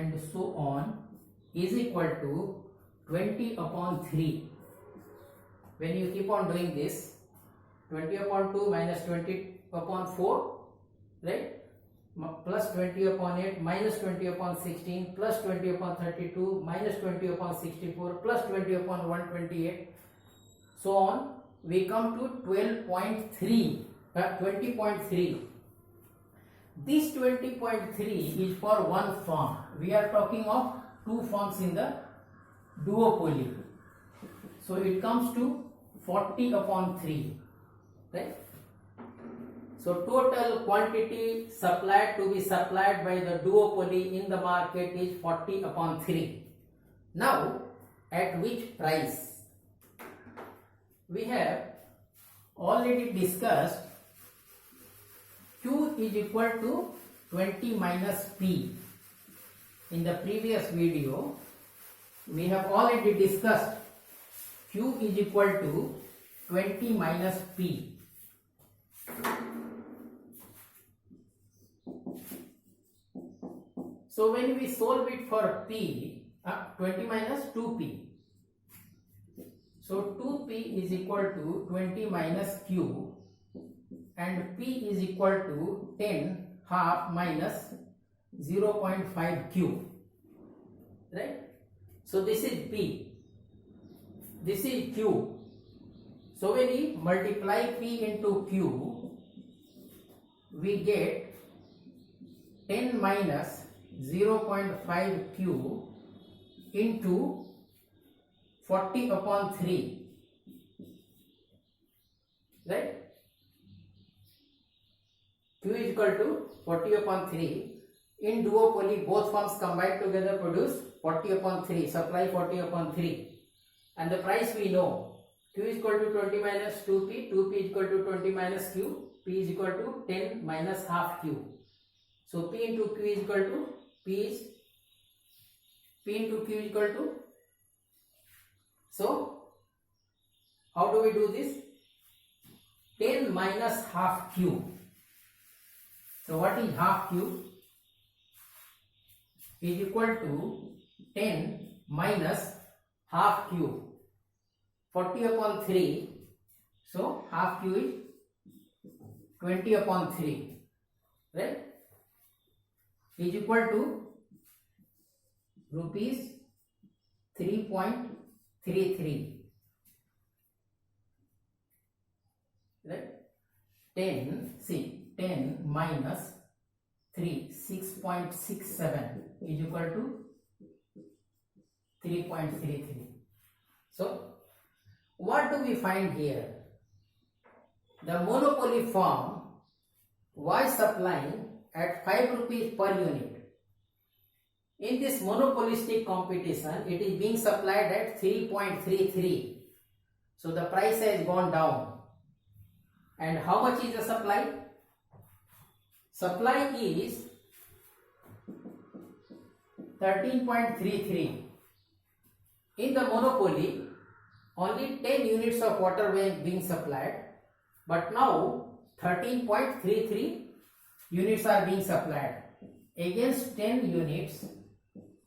and so on is equal to 20 upon 3. When you keep on doing this, 20 upon 2 minus 20 upon 4, right? Plus 20 upon 8 minus 20 upon 16 plus 20 upon 32 minus 20 upon 64 plus 20 upon 128, so on. We come to 12.3, 20.3. This 20.3 is for one form. We are talking of two forms in the duopoly. So it comes to 40 upon 3, right? So total quantity supplied to be supplied by the duopoly in the market is 40 upon 3. Now, at which price? We have already discussed Q is equal to 20 minus P. In the previous video, we have already discussed Q is equal to 20 minus P. So when we solve it for P, 20 minus 2P. So 2P is equal to 20 minus Q and P is equal to 10 half minus 0.5 Q, right? So this is P, this is Q. So when we multiply P into Q, we get 10 minus 0.5 Q into 40 upon 3, right? Q is equal to 40 upon 3. In duopoly, both forms combined together produce 40 upon 3, supply 40 upon 3. And the price we know, Q is equal to 20 minus 2P, 2P is equal to 20 minus Q, P is equal to 10 minus half Q. So P into Q is equal to, P into Q is equal to, so how do we do this? 10 minus half Q. So what is half Q? Is equal to 10 minus half Q. 40 upon 3. So half Q is 20 upon 3. Right? Is equal to rupees 3.33. Right? 10 minus 3, 6.67 is equal to 3.33. So what do we find here? The monopoly firm was supplying at 5 rupees per unit. In this monopolistic competition, it is being supplied at 3.33. So the price has gone down. And how much is the supply? Supply is 13.33. In the monopoly, only 10 units of water were being supplied, but now 13.33 units are being supplied. Against 10 units,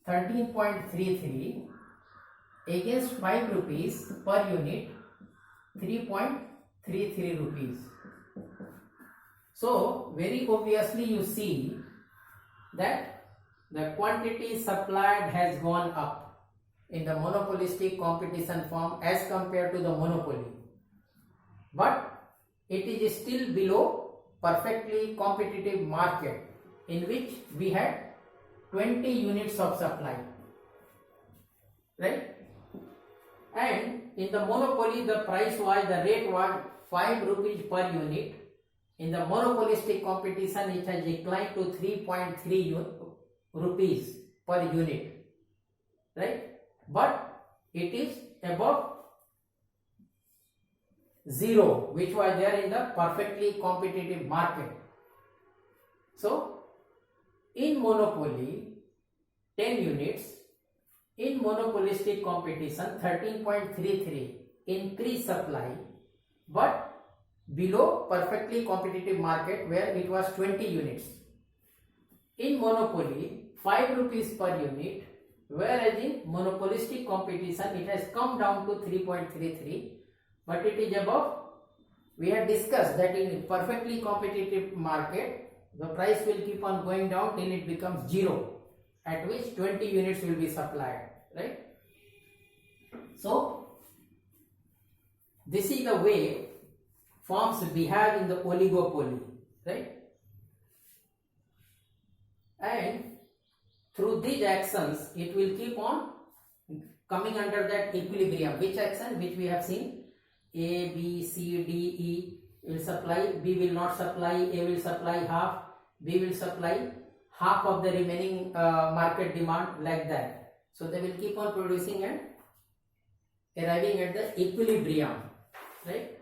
13.33, against 5 rupees per unit, 3.33 rupees. So very obviously you see that the quantity supplied has gone up in the monopolistic competition form as compared to the monopoly, but it is still below perfectly competitive market in which we had 20 units of supply, right? And in the monopoly the rate was 5 rupees per unit. In the monopolistic competition it has declined to 3.3 rupees per unit, right? But it is above 0, which was there in the perfectly competitive market. So in monopoly 10 units, in monopolistic competition 13.33 increased supply, but below perfectly competitive market where it was 20 units. In monopoly 5 rupees per unit, whereas in monopolistic competition it has come down to 3.33, but it is above. We had discussed that in perfectly competitive market, the price will keep on going down till it becomes 0, at which 20 units will be supplied, right? So, this is the way firms behave in the oligopoly, right? And through these actions, it will keep on coming under that equilibrium. Which action? Which we have seen. A, B, C, D, E will supply, B will not supply, A will supply half, B will supply half of the remaining market demand, like that. So they will keep on producing and arriving at the equilibrium, right?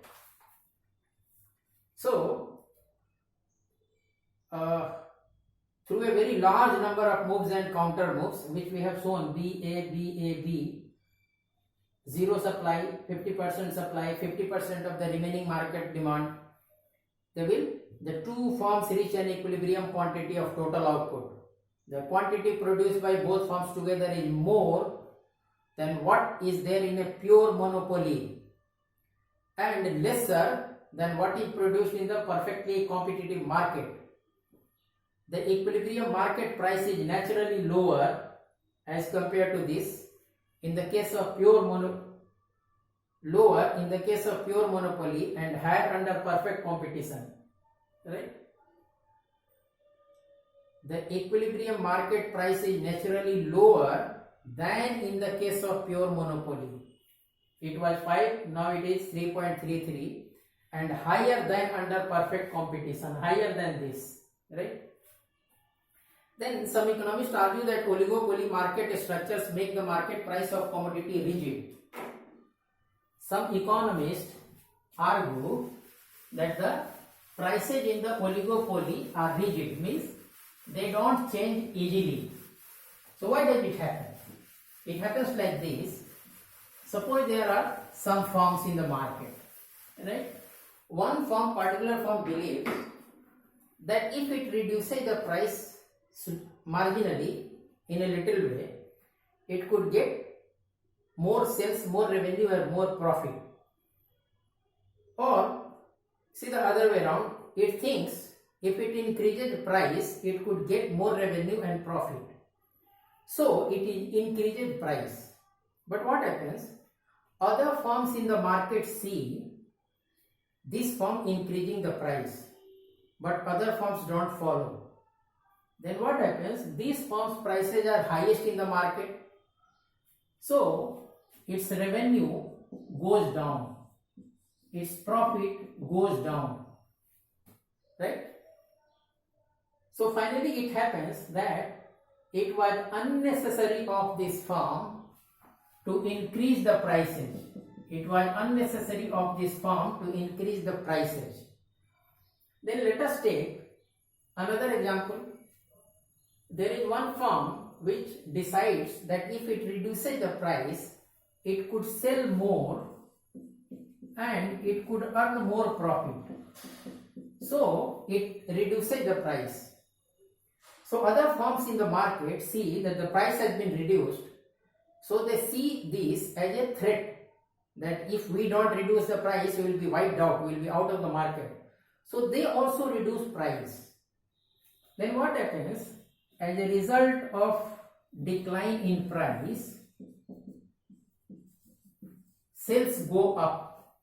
So through a very large number of moves and counter moves, which we have shown, B, A, B, A, B, 0 supply, 50% supply, 50% of the remaining market demand, the two firms reach an equilibrium quantity of total output. The quantity produced by both firms together is more than what is there in a pure monopoly and lesser than what is produced in the perfectly competitive market. The equilibrium market price is naturally lower as compared to this in the case of pure monopoly and higher under perfect competition, right? The equilibrium market price is naturally lower than in the case of pure monopoly. It was 5, now it is 3.33, and higher than under perfect competition, higher than this, right? Then some economists argue that oligopoly market structures make the market price of commodity rigid. Some economists argue that the prices in the oligopoly are rigid, means they don't change easily. So why does it happen? It happens like this. Suppose there are some firms in the market, right? One firm, particular firm, believes that if it reduces the price marginally in a little way, it could get more sales, more revenue, or more profit. Or see the other way around, it thinks if it increases the price, it could get more revenue and profit. So it increases price. But what happens? Other firms in the market see this firm increasing the price, but other firms don't follow. Then what happens? These firms' prices are highest in the market, so its revenue goes down, its profit goes down, right? So finally it happens that it was unnecessary of this firm to increase the prices. It was unnecessary of this firm to increase the prices. Then let us take another example. There is one firm which decides that if it reduces the price, it could sell more and it could earn more profit. So it reduces the price. So other firms in the market see that the price has been reduced. So they see this as a threat, that if we don't reduce the price, we will be wiped out, we will be out of the market. So they also reduce price. Then what happens? As a result of decline in price, sales go up.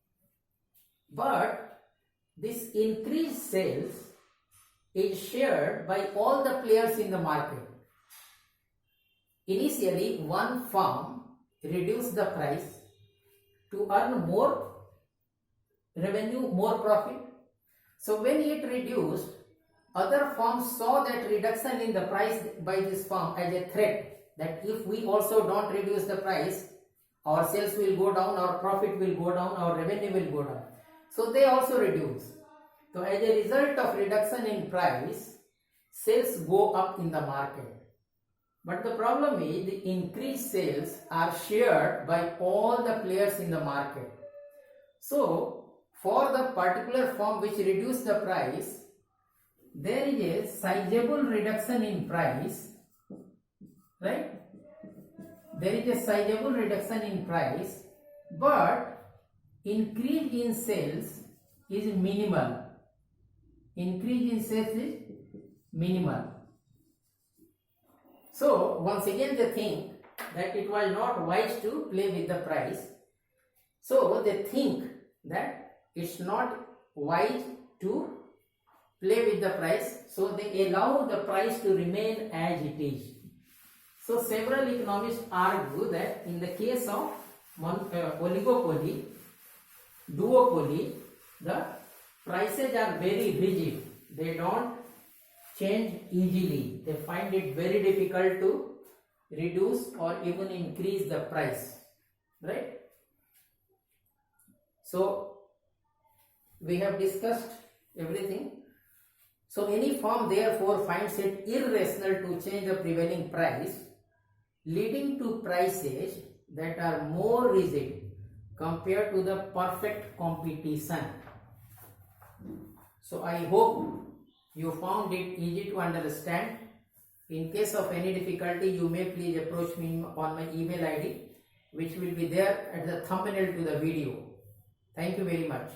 But this increased sales is shared by all the players in the market. Initially, one firm reduced the price to earn more revenue, more profit. So when it reduced, other firms saw that reduction in the price by this firm as a threat, that if we also don't reduce the price, our sales will go down, our profit will go down, our revenue will go down. So they also reduce. So as a result of reduction in price, sales go up in the market. But the problem is the increased sales are shared by all the players in the market. So for the particular firm which reduced the price, there is a sizable reduction in price there is a sizable reduction in price, but increase in sales is minimal. Increase in sales is minimal. So once again they think that it was not wise to play with the price. So they think that it's not wise to play with the price, so they allow the price to remain as it is. So several economists argue that in the case of oligopoly, duopoly, the prices are very rigid. They don't change easily. They find it very difficult to reduce or even increase the price, right? So we have discussed everything. So any firm therefore finds it irrational to change the prevailing price, leading to prices that are more rigid compared to the perfect competition. So I hope you found it easy to understand. In case of any difficulty, you may please approach me on my email ID, which will be there at the thumbnail to the video. Thank you very much.